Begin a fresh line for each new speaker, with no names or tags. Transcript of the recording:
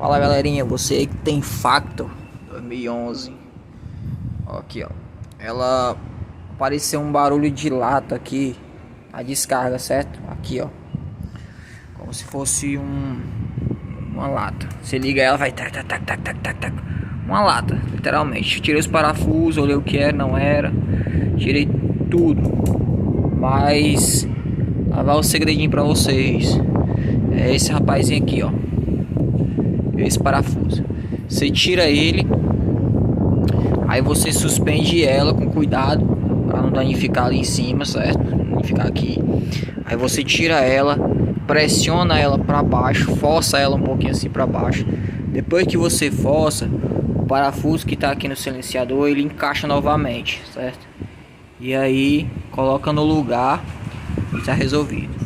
Fala galerinha, você aí que tem Factor 2011. Ó, aqui ó, ela apareceu um barulho de lata aqui, a descarga, certo? Aqui ó, como se fosse uma lata. Você liga ela, vai tac tac tac tac tac tac tac. Uma lata, literalmente. Tirei os parafusos, olhei o que era, não era, tirei tudo. Mas lá vai o segredinho pra vocês. É esse rapazinho aqui ó, esse parafuso. Você tira ele, aí você suspende ela com cuidado para não danificar ali em cima, certo? Danificar aqui. Aí você tira ela, pressiona ela para baixo, força ela um pouquinho assim para baixo. Depois que você força, o parafuso que tá aqui no silenciador ele encaixa novamente, certo? E aí coloca no lugar e tá resolvido.